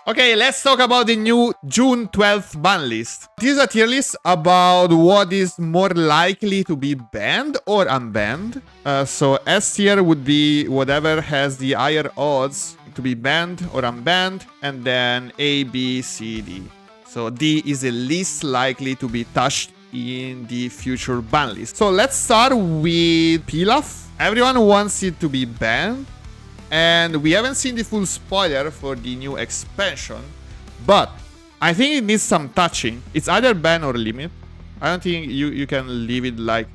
Okay, let's talk about the new June 12th ban list. This is a tier list about what is more likely to be banned or unbanned. So S tier would be whatever has the higher odds to be banned or unbanned, and then A, B, C, D. So D is the least likely to be touched in the future ban list. So let's start with Pilaf. Everyone wants it to be banned. And we haven't seen the full spoiler for the new expansion, but I think it needs some touching. It's either ban or limit. I don't think you can leave it like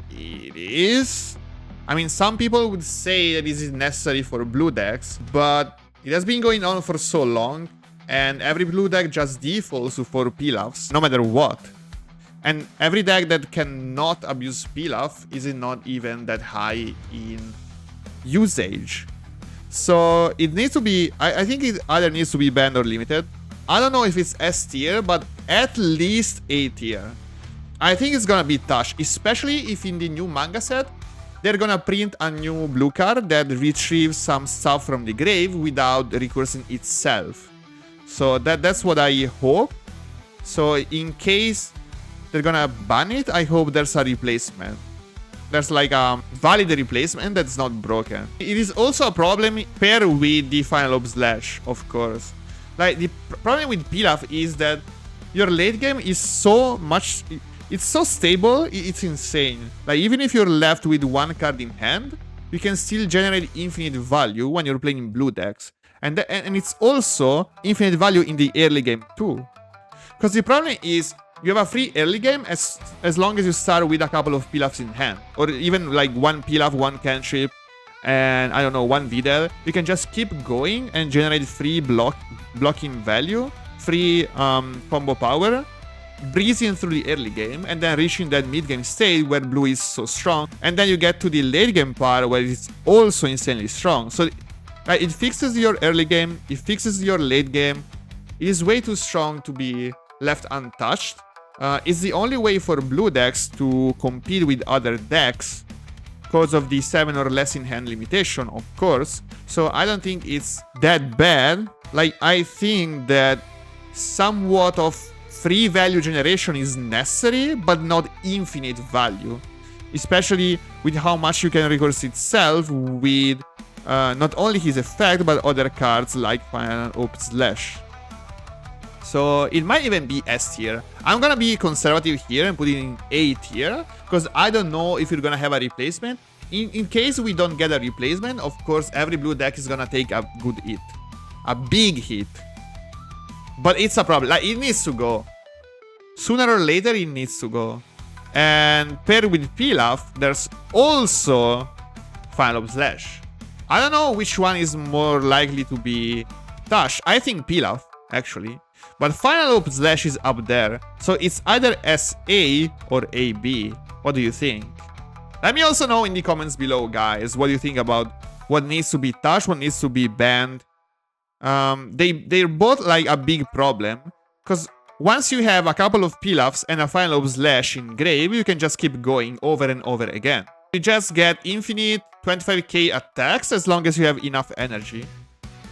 it is. I mean, some people would say that this is necessary for blue decks, but it has been going on for so long, and every blue deck just defaults to 4 Pilafs, no matter what. And every deck that cannot abuse Pilaf is not even that high in usage. So it needs to be, I think it either needs to be banned or limited. I don't know if it's S tier, but at least A tier. I think it's gonna be touched, especially if in the new manga set, they're gonna print a new blue card that retrieves some stuff from the grave without recursing itself. So that's what I hope. So in case they're gonna ban it, I hope there's a replacement. There's like a valid replacement that's not broken. It is also a problem paired with the Final Lobe Slash, of course. Like, the problem with Pilaf is that your late game is so much... It's so stable, it's insane. Like, even if you're left with one card in hand, you can still generate infinite value when you're playing blue decks. And it's also infinite value in the early game too. Because the problem is, you have a free early game as long as you start with a couple of Pilafs in hand. Or even like one Pilaf, one cantrip, and I don't know, one Videl. You can just keep going and generate free blocking value, free combo power, breezing through the early game, and then reaching that mid-game state where blue is so strong. And then you get to the late game part where it's also insanely strong. So it fixes your early game, it fixes your late game. It is way too strong to be left untouched. It's the only way for blue decks to compete with other decks because of the 7 or less in hand limitation, of course. So I don't think it's that bad. Like, I think that somewhat of free value generation is necessary, but not infinite value. Especially with how much you can recurse itself with not only his effect, but other cards like Final Lobe Slash. So it might even be S tier. I'm gonna be conservative here and put it in A tier, because I don't know if you're gonna have a replacement. In case we don't get a replacement, of course, every blue deck is gonna take a good hit. A big hit. But it's a problem. Like, it needs to go. Sooner or later, it needs to go. And paired with Pilaf, there's also Final Lobe Slash. I don't know which one is more likely to be touched. I think Pilaf, actually. But Final Lobe Slash is up there, so it's either SA or AB. What do you think? Let me also know in the comments below, guys, what do you think about what needs to be touched, what needs to be banned. They're both like a big problem, because once you have a couple of Pilafs and a Final Lobe Slash in grave, you can just keep going over and over again. You just get infinite 25k attacks as long as you have enough energy.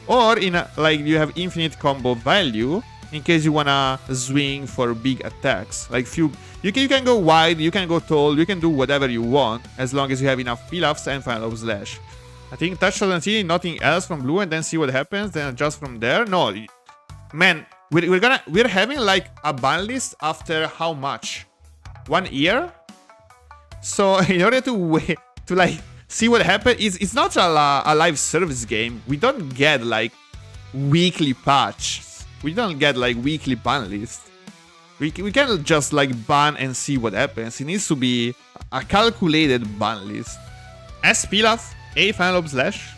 Or like you have infinite combo value in case you wanna swing for big attacks. Like you can go wide, you can go tall, you can do whatever you want as long as you have enough Pilafs and Final Lobe Slash. I think touch and see nothing else from blue and then see what happens, then adjust from there. No, man, we're having like a ban list after how much? 1 year? So in order to wait to like see what happens, it's not a live service game. We don't get like weekly patches. We don't get like weekly ban list. We can't just like ban and see what happens. It needs to be a calculated ban list. S Pilaf, A Final Lobe Slash.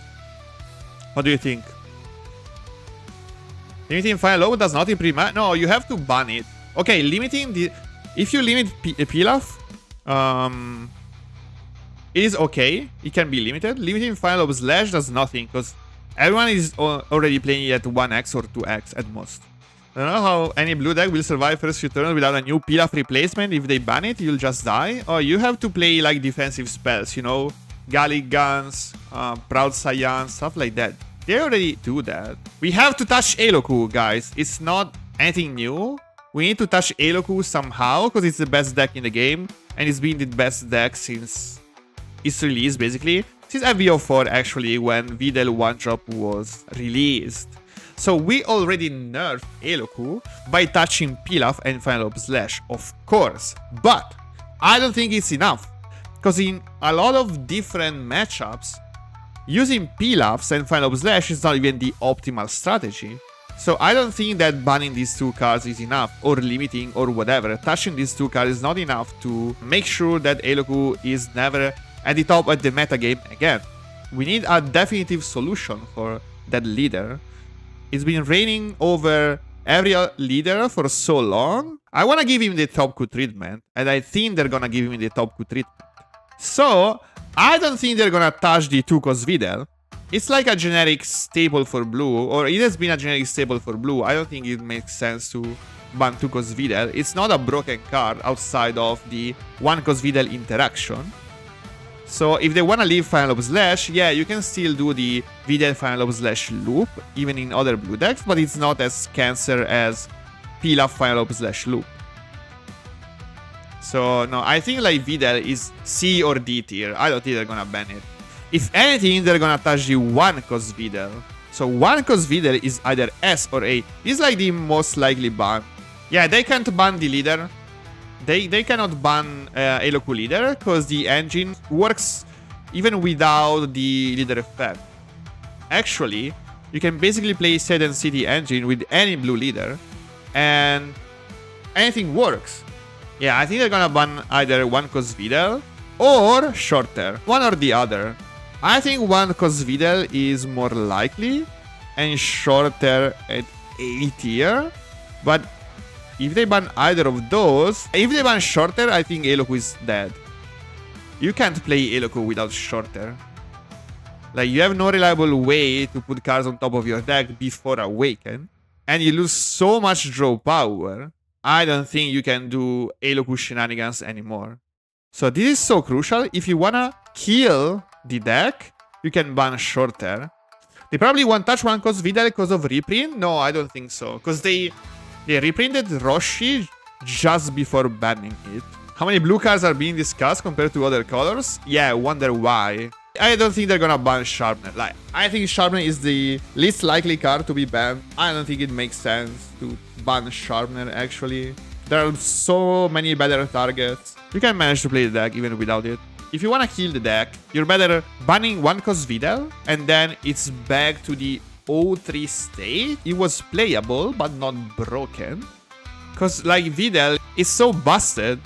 What do you think? Limiting Final Lobe does not improve. No, you have to ban it. Okay, limiting the... If you limit Pilaf, it is okay. It can be limited. Limiting Final Lobe Slash does nothing, because everyone is already playing it at 1x or 2x at most. I don't know how any blue deck will survive first few turns without a new Pilaf replacement. If they ban it, you'll just die. Or you have to play like defensive spells, you know? Gallic Guns, Proud Saiyan, stuff like that. They already do that. We have to touch Haloku, guys. It's not anything new. We need to touch Haloku somehow because it's the best deck in the game. And it's been the best deck since its release, basically. Since FVO4, actually, when Videl 1-drop was released. So we already nerfed Haloku by touching Pilaf and Final Lob Slash, of course. But I don't think it's enough. Because in a lot of different matchups, using Pilafs and Final Lob Slash is not even the optimal strategy. So I don't think that banning these two cards is enough, or limiting, or whatever. Touching these two cards is not enough to make sure that Haloku is never at the top of the metagame again. We need a definitive solution for that leader. It's been reigning over every leader for so long. I want to give him the top Q treatment, and I think they're gonna give him the top Q treatment. So, I don't think they're gonna touch the 2-cost Videl. It's like a generic staple for blue, or it has been a generic staple for blue. I don't think it makes sense to ban 2-cost Videl. It's not a broken card outside of the 1-cost Videl interaction. So if they want to leave Final Lob Slash, yeah, you can still do the Videl Final Lob Slash loop, even in other blue decks, but it's not as cancer as Pilaf Final Lob Slash loop. So, no, I think like Videl is C or D tier. I don't think they're gonna ban it. If anything, they're gonna touch the 1-cost Videl. So 1-cost Videl is either S or A. This is like the most likely ban. Yeah, they can't ban the leader. They cannot ban Haloku leader because the engine works even without the leader effect. Actually, you can basically play Sedan City engine with any blue leader and anything works. Yeah, I think they're gonna ban either 1-cost Videl or Shorter. One or the other. I think 1-cost Videl is more likely and Shorter at A tier. But if they ban either of those, if they ban Shorter, I think Haloku is dead. You can't play Haloku without Shorter. Like, you have no reliable way to put cards on top of your deck before Awaken. And you lose so much draw power. I don't think you can do Haloku shenanigans anymore. So this is so crucial. If you wanna kill the deck, you can ban Shorter. They probably won't touch 1-cost Videl because of reprint? No, I don't think so. Because they reprinted Roshi just before banning it. How many blue cards are being discussed compared to other colors? Yeah, I wonder why. I don't think they're gonna ban Sharpener. Like, I think Sharpener is the least likely card to be banned. I don't think it makes sense to ban Sharpener, actually. There are so many better targets. You can manage to play the deck even without it. If you wanna kill the deck, you're better banning 1-cost Videl, and then it's back to the 0-3 state. It was playable, but not broken. Because, like, Videl is so busted.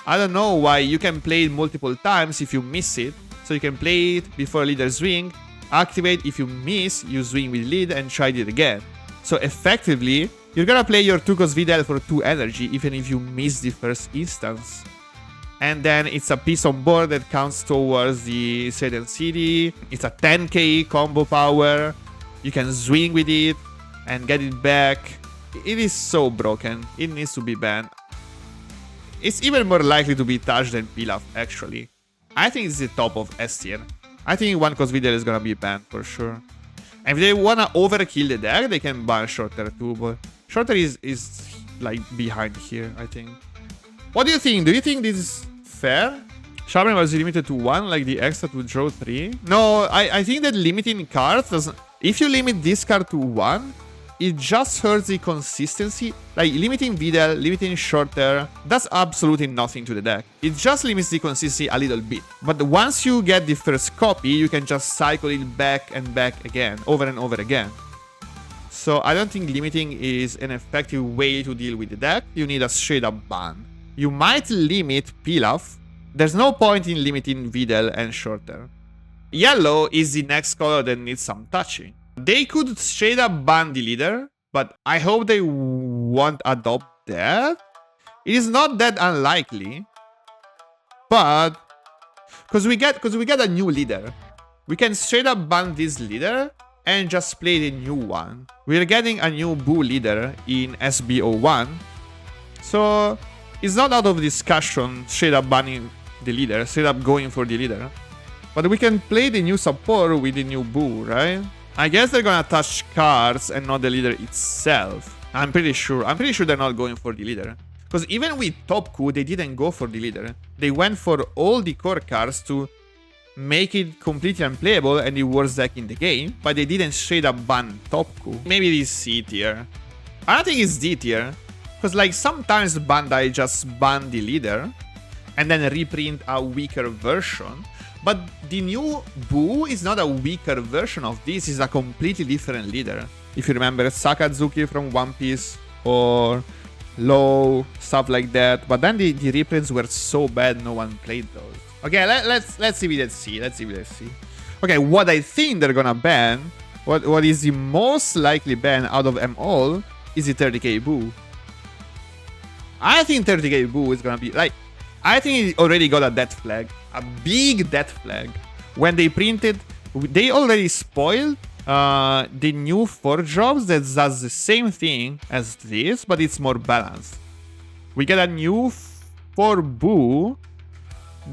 I don't know why. You can play it multiple times if you miss it. So you can play it before leader swing, activate. If you miss, you swing with lead and try it again. So effectively, you're gonna play your 2-cost Videl for 2 energy, even if you miss the first instance. And then it's a piece on board that counts towards the Sedan City. It's a 10k combo power. You can swing with it and get it back. It is so broken. It needs to be banned. It's even more likely to be touched than Pilaf, actually. I think it's the top of S tier. I think 1-cost Videl is gonna be banned for sure. And if they wanna overkill the deck, they can ban Shorter too, but Shorter is like behind here, I think. What do you think? Do you think this is fair? Sharpener was limited to 1, like the extra to draw 3? No, I think that limiting cards doesn't... If you limit this card to 1, it just hurts the consistency. Like, limiting Videl, limiting Shorter, does absolutely nothing to the deck. It just limits the consistency a little bit. But once you get the first copy, you can just cycle it back and back again, over and over again. So I don't think limiting is an effective way to deal with the deck. You need a straight up ban. You might limit Pilaf. There's no point in limiting Videl and Shorter. Yellow is the next color that needs some touching. They could straight up ban the leader, but I hope they won't adopt that. It is not that unlikely, but because we get a new leader, we can straight up ban this leader and just play the new one. We're getting a new Boo leader in SBO1, so it's not out of discussion straight up banning the leader, straight up going for the leader. But we can play the new support with the new Boo, right? I guess they're gonna touch cards and not the leader itself. I'm pretty sure they're not going for the leader. Because even with Topku, they didn't go for the leader. They went for all the core cards to make it completely unplayable and the worst deck in the game, but they didn't straight up ban Topku. Maybe it is C tier. I don't think it's D tier. Because like sometimes Bandai just ban the leader and then reprint a weaker version. But the new Boo is not a weaker version of this, it's a completely different leader. If you remember Sakazuki from One Piece or Low, stuff like that. But then the reprints were so bad no one played those. Okay, let's see with C. Let's see with C. Okay, what I think they're gonna ban, what is the most likely ban out of them all is the 30k Boo. I think 30k Boo is gonna be like, I think it already got a death flag, a big death flag. When they printed, they already spoiled the new 4-drops that does the same thing as this, but it's more balanced. We get a new 4 Boo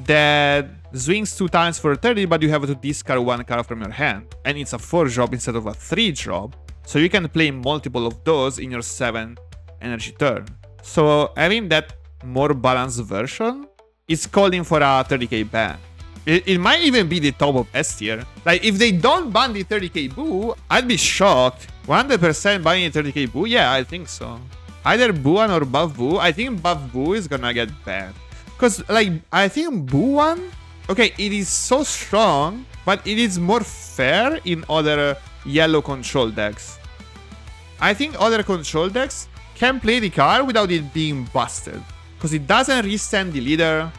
that swings 2 times for 30, but you have to discard 1 card from your hand. And it's a 4-drop instead of a 3-drop, so you can play multiple of those in your 7 energy turn. So having that more balanced version is calling for a 30k ban. It might even be the top of S tier. Like, if they don't ban the 30k Boo, I'd be shocked. 100% banning the 30k Boo? Yeah, I think so. Either Boo-1 or Buff Boo. I think Buff Boo is gonna get banned. Because, like, I think Boo-1, okay, it is so strong, but it is more fair in other yellow control decks. I think other control decks can play the card without it being busted. Because it doesn't restand the leader.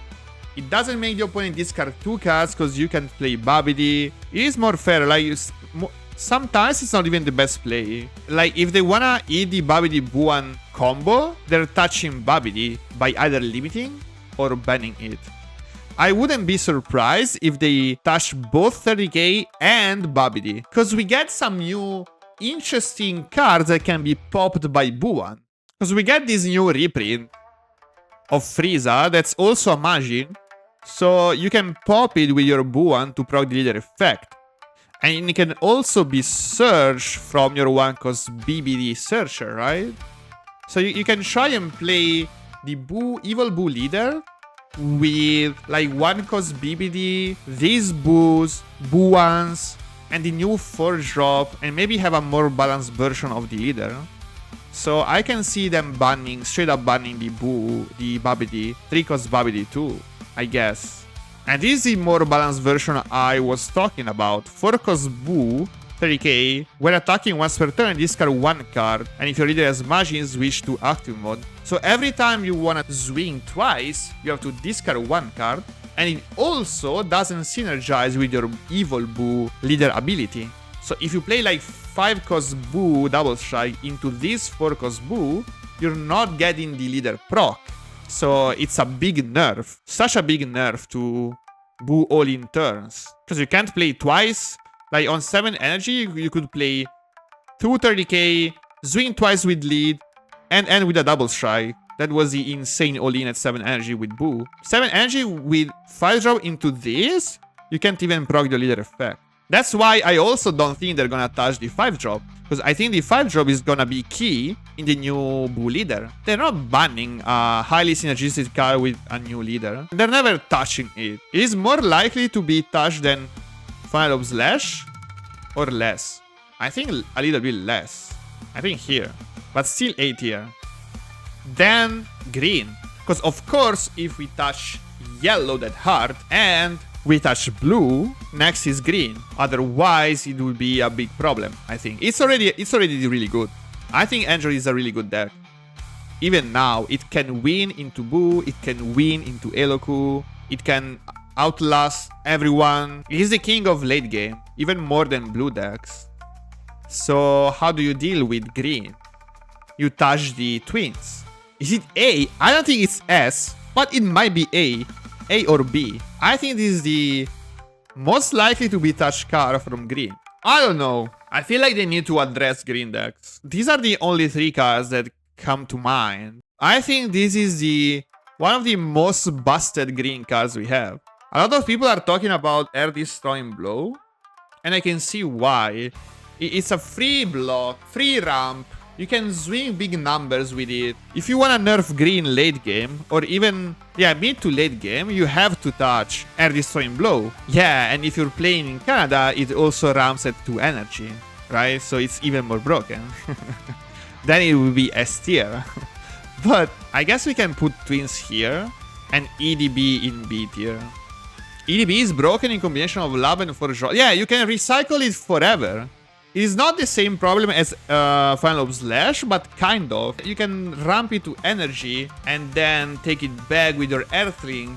It doesn't make the opponent discard 2 cards because you can play Babidi. It is more fair. Like, sometimes it's not even the best play. Like, if they wanna eat the Babidi Boo-1 combo, they're touching Babidi by either limiting or banning it. I wouldn't be surprised if they touch both 30k and Babidi. Because we get some new interesting cards that can be popped by Boo-1. Because we get this new reprint of Frieza that's also a Majin. So you can pop it with your Boo-1 to proc the leader effect. And it can also be searched from your 1-cost BBD searcher, right? So you can try and play the Evil Boo leader with like 1-cost BBD, these Boos, Boo-1s, and the new 4-drop, and maybe have a more balanced version of the leader. So I can see them banning, straight up banning the Boo, the Babidi, 3-cost Babidi too, I guess. And this is the more balanced version I was talking about. 4-cost Boo, 30k, when attacking once per turn, discard 1 card, and if your leader has Majin, switch to active mode. So every time you wanna swing twice, you have to discard 1 card, and it also doesn't synergize with your Evil Boo leader ability. So if you play like 5-cost Boo double strike into this 4-cost Boo, you're not getting the leader proc. So it's a big nerf, such a big nerf to Boo all-in turns. Because you can't play twice. Like on 7 energy, you could play 2 30k, swing twice with lead, and end with a double strike. That was the insane all-in at 7 energy with Boo. 7 energy with 5-drop into this, you can't even proc the leader effect. That's why I also don't think they're gonna touch the 5-drop. Because I think the 5-drop is gonna be key in the new Boo leader. They're not banning a highly synergistic card with a new leader. They're never touching it. It is more likely to be touched than Final of Slash or less. I think a little bit less. I think here. But still A tier. Then green. Because of course, if we touch yellow that hard and we touch blue, next is green. Otherwise, it will be a big problem, I think. It's already really good. I think Android is a really good deck. Even now, it can win into Boo, it can win into Haloku, it can outlast everyone. It is the king of late game, even more than blue decks. So how do you deal with green? You touch the twins. Is it A? I don't think it's S, but it might be A or B. I think this is the most likely to be touched card from green. I don't know. I feel like they need to address green decks. These are the only 3 cards that come to mind. I think this is one of the most busted green cards we have. A lot of people are talking about Air Destroying Blow, and I can see why. It's a free block, free ramp. You can swing big numbers with it. If you wanna nerf green late game, or even, yeah, mid to late game, you have to touch Air Destroying Blow. Yeah, and if you're playing in Canada, it also ramps at 2 energy, right? So it's even more broken. Then it will be S tier. But I guess we can put Twins here, and EDB in B tier. EDB is broken in combination of Lab and Forge. Yeah, you can recycle it forever. It is not the same problem as Final Lobe Slash, but kind of. You can ramp it to energy and then take it back with your Earthling,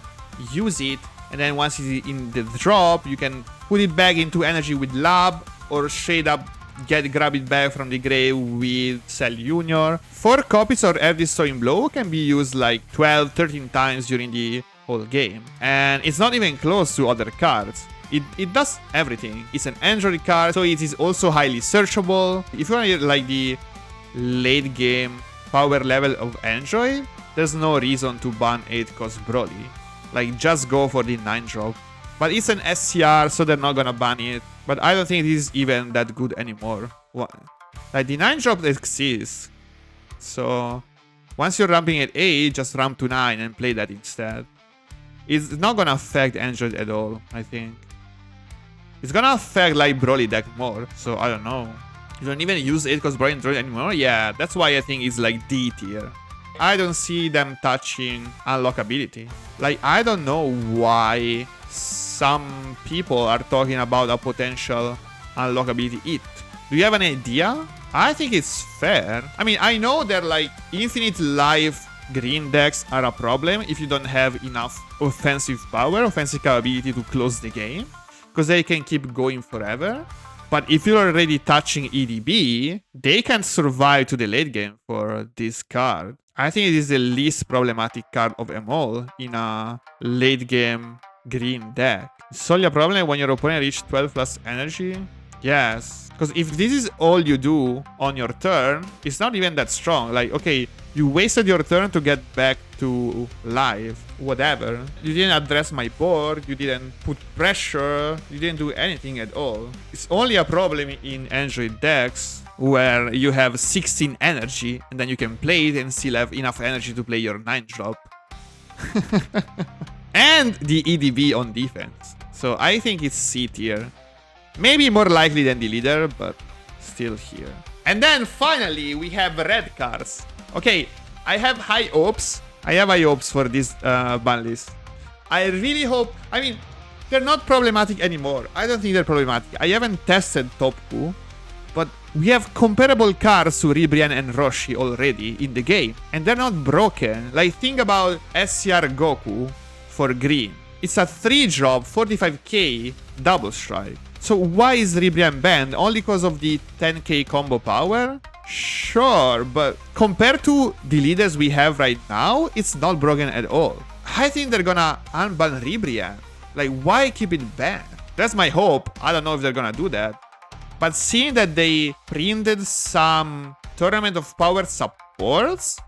use it, and then once it's in the drop, you can put it back into energy with Lab, or straight up grab it back from the grave with Cell Junior. 4 copies of Air Destroying Blow can be used like 12, 13 times during the whole game. And it's not even close to other cards. It does everything. It's an Android card, so it is also highly searchable. If you want like the late game power level of Android, there's no reason to ban 8 cost Broly. Like, just go for the 9 drop. But it's an SCR, so they're not gonna ban it. But I don't think it is even that good anymore. What? Like, the 9 drop exists. So once you're ramping at 8, just ramp to 9 and play that instead. It's not gonna affect Android at all, I think. It's gonna affect like Broly deck more, so I don't know. You don't even use 8 cost Broly Android anymore? Yeah, that's why I think it's like D tier. I don't see them touching unlockability. Like, I don't know why some people are talking about a potential unlockability hit. Do you have an idea? I think it's fair. I mean, I know that like infinite life green decks are a problem if you don't have enough offensive power, offensive capability to close the game, because they can keep going forever. But if you're already touching EDB, they can survive to the late game for this card. I think it is the least problematic card of them all in a late game green deck. Solve a problem when your opponent reaches 12 plus energy? Yes. Because if this is all you do on your turn, it's not even that strong. Like, okay, you wasted your turn to get back to life. Whatever. You didn't address my board, you didn't put pressure, you didn't do anything at all. It's only a problem in Android decks where you have 16 energy and then you can play it and still have enough energy to play your 9 drop. And the EDB on defense. So I think it's C tier. Maybe more likely than the leader, but still here. And then finally we have red cards. Okay, I have high hopes. I have high hopes for this ban list. I really hope... I mean, they're not problematic anymore. I don't think they're problematic. I haven't tested Topku, but we have comparable cards to Ribrianne and Roshi already in the game. And they're not broken. Like, think about SCR Goku for green. It's a 3-drop, 45k double strike. So why is Ribrianne banned? Only because of the 10k combo power? Sure, but compared to the leaders we have right now, it's not broken at all. I think they're gonna unban Ribrianne. Like, why keep it banned? That's my hope. I don't know if they're gonna do that. But seeing that they printed some Tournament of Power supports,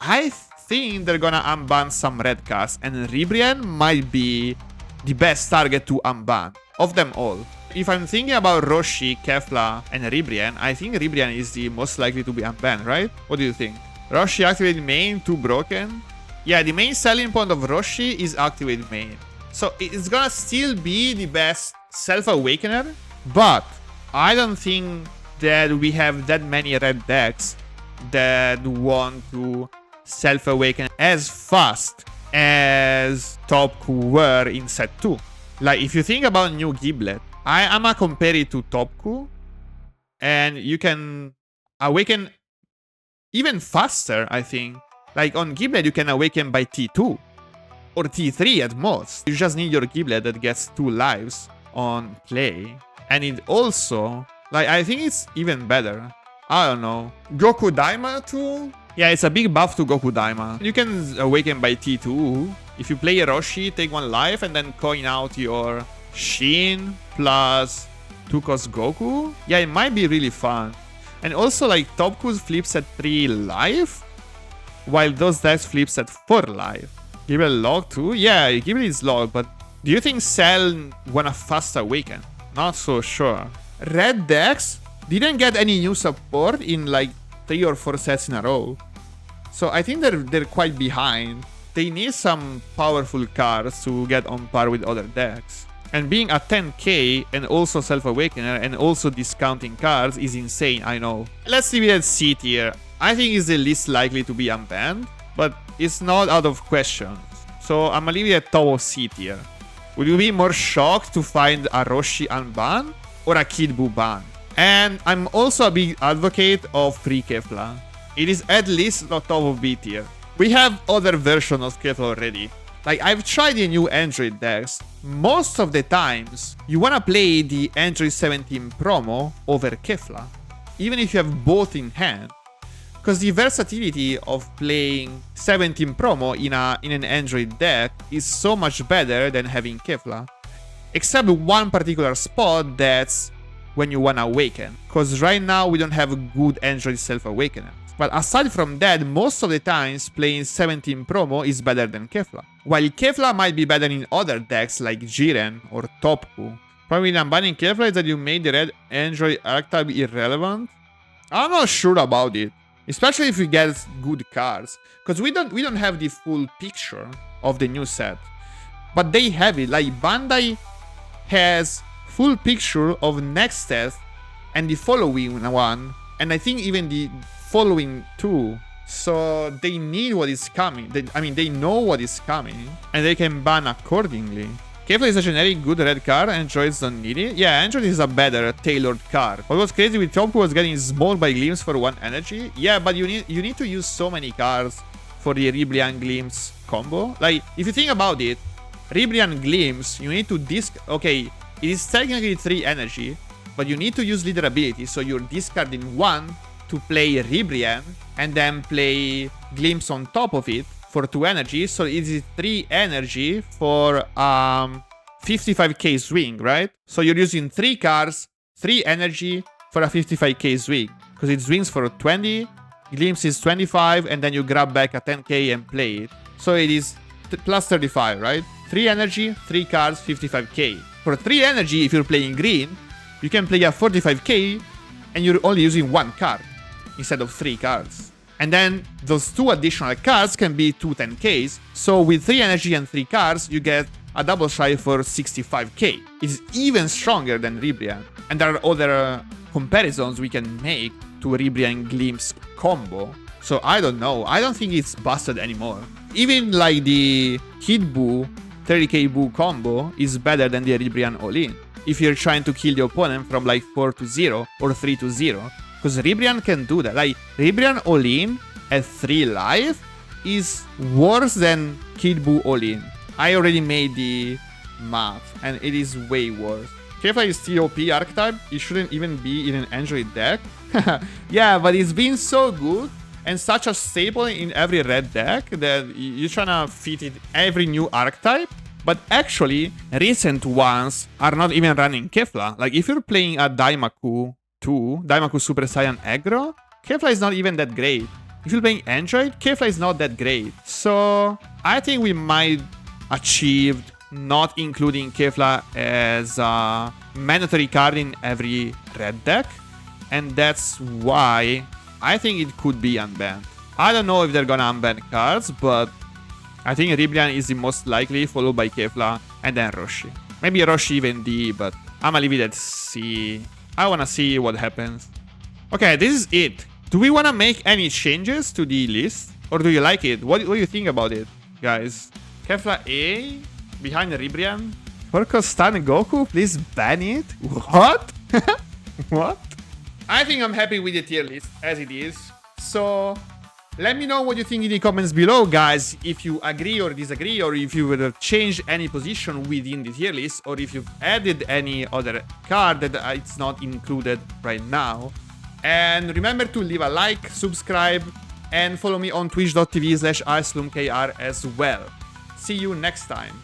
I think they're gonna unban some red cards, and Ribrianne might be the best target to unban of them all. If I'm thinking about Roshi, Kefla, and Ribrianne, I think Ribrianne is the most likely to be unbanned, right? What do you think? Roshi activate main, too broken? Yeah, the main selling point of Roshi is activate main. So it's gonna still be the best Self-Awakener, but I don't think that we have that many red decks that want to Self-Awaken as fast as Topku were in set 2. Like, if you think about new Giblet, I'm gonna compare it to Topku, and you can awaken even faster, I think. Like, on Giblet, you can awaken by T2 or T3 at most. You just need your Giblet that gets 2 lives on play. And it also, like, I think it's even better. I don't know. Goku Daima too? Yeah, it's a big buff to Goku Daima. You can awaken by T2. If you play Roshi, take 1 life and then coin out your Shin plus 2 cost Goku. Yeah, it might be really fun. And also, like, Topku flips at 3 life, while those decks flips at 4 life. Giblet log too? Yeah, Giblet is log, but do you think Cell wanna fast awaken? Not so sure. Red decks didn't get any new support in like 3 or 4 sets in a row. So I think they're quite behind. They need some powerful cards to get on par with other decks. And being a 10k and also Self-Awakener and also discounting cards is insane, I know. Let's leave it at C tier. I think it's the least likely to be unbanned, but it's not out of question. So I'm gonna leave it at top of C tier. Would you be more shocked to find a Roshi unbanned or a Kid Buu banned? And I'm also a big advocate of free Kefla. It is at least not top of B tier. We have other versions of Kefla already. Like, I've tried the new Android decks. Most of the times, you wanna play the Android 17 promo over Kefla, even if you have both in hand. Because the versatility of playing 17 promo in an Android deck is so much better than having Kefla. Except one particular spot, that's when you wanna awaken. Because right now we don't have a good Android Self-Awakener. But aside from that, most of the times playing 17 promo is better than Kefla. While Kefla might be better in other decks like Jiren or Topku. Problem with unbanning Kefla is that you made the red Android archetype irrelevant. I'm not sure about it. Especially if you get good cards. Because we don't have the full picture of the new set. But they have it. Like, Bandai has full picture of next set and the following one. And I think even the following two. So they need what is coming. They know what is coming. And they can ban accordingly. Kefla is a generic good red card, Androids don't need it. Yeah, Android is a better tailored card. What was crazy with Topku was getting small by Glimpse for 1 energy. Yeah, but you need to use so many cards for the Ribrian Glimpse combo. Like, if you think about it, Ribrian Glimpse, you need to okay, it is technically 3 energy, but you need to use leader ability, so you're discarding 1 to play Ribrian, and then play Glimpse on top of it for 2 energy, so it is 3 energy for 55k swing, right? So you're using 3 cards, 3 energy for a 55k swing, because it swings for 20, Glimpse is 25, and then you grab back a 10k and play it. So it is plus 35, right? 3 energy, 3 cards, 55k. For 3 energy, if you're playing green, you can play a 45k, and you're only using 1 card instead of 3 cards. And then those 2 additional cards can be 2 10ks. So with 3 energy and 3 cards, you get a double shy for 65k. It's even stronger than Ribrian. And there are other comparisons we can make to Ribrian Glimpse combo. So I don't know. I don't think it's busted anymore. Even like the Kid Buu 30k Buu combo is better than the Ribrian All-In. If you're trying to kill the opponent from like 4-0 or 3-0. Because Ribrian can do that. Like, Ribrian All-In at 3 life is worse than Kid Buu All-In. I already made the math, and it is way worse. Kefla is TOP archetype. It shouldn't even be in an Android deck. Yeah, but it's been so good and such a staple in every red deck that you're trying to fit it every new archetype. But actually, recent ones are not even running Kefla. Like, if you're playing a Daimaku 2, Daimaku Super Saiyan Aggro, Kefla is not even that great. If you're playing Android, Kefla is not that great. So I think we might achieve not including Kefla as a mandatory card in every red deck. And that's why I think it could be unbanned. I don't know if they're gonna unban cards, but I think Ribrian is the most likely, followed by Kefla and then Roshi. Maybe Roshi even D, but I'm gonna leave it at C. I wanna see what happens. Okay, this is it. Do we wanna make any changes to the list? Or do you like it? What do you think about it, guys? Kefla A behind Ribrian? Porco Stan Goku? Please ban it? What? What? I think I'm happy with the tier list as it is. So let me know what you think in the comments below, guys. If you agree or disagree, or if you would have changed any position within the tier list, or if you've added any other card that it's not included right now. And remember to leave a like, subscribe, and follow me on twitch.tv/iceloomkr as well. See you next time.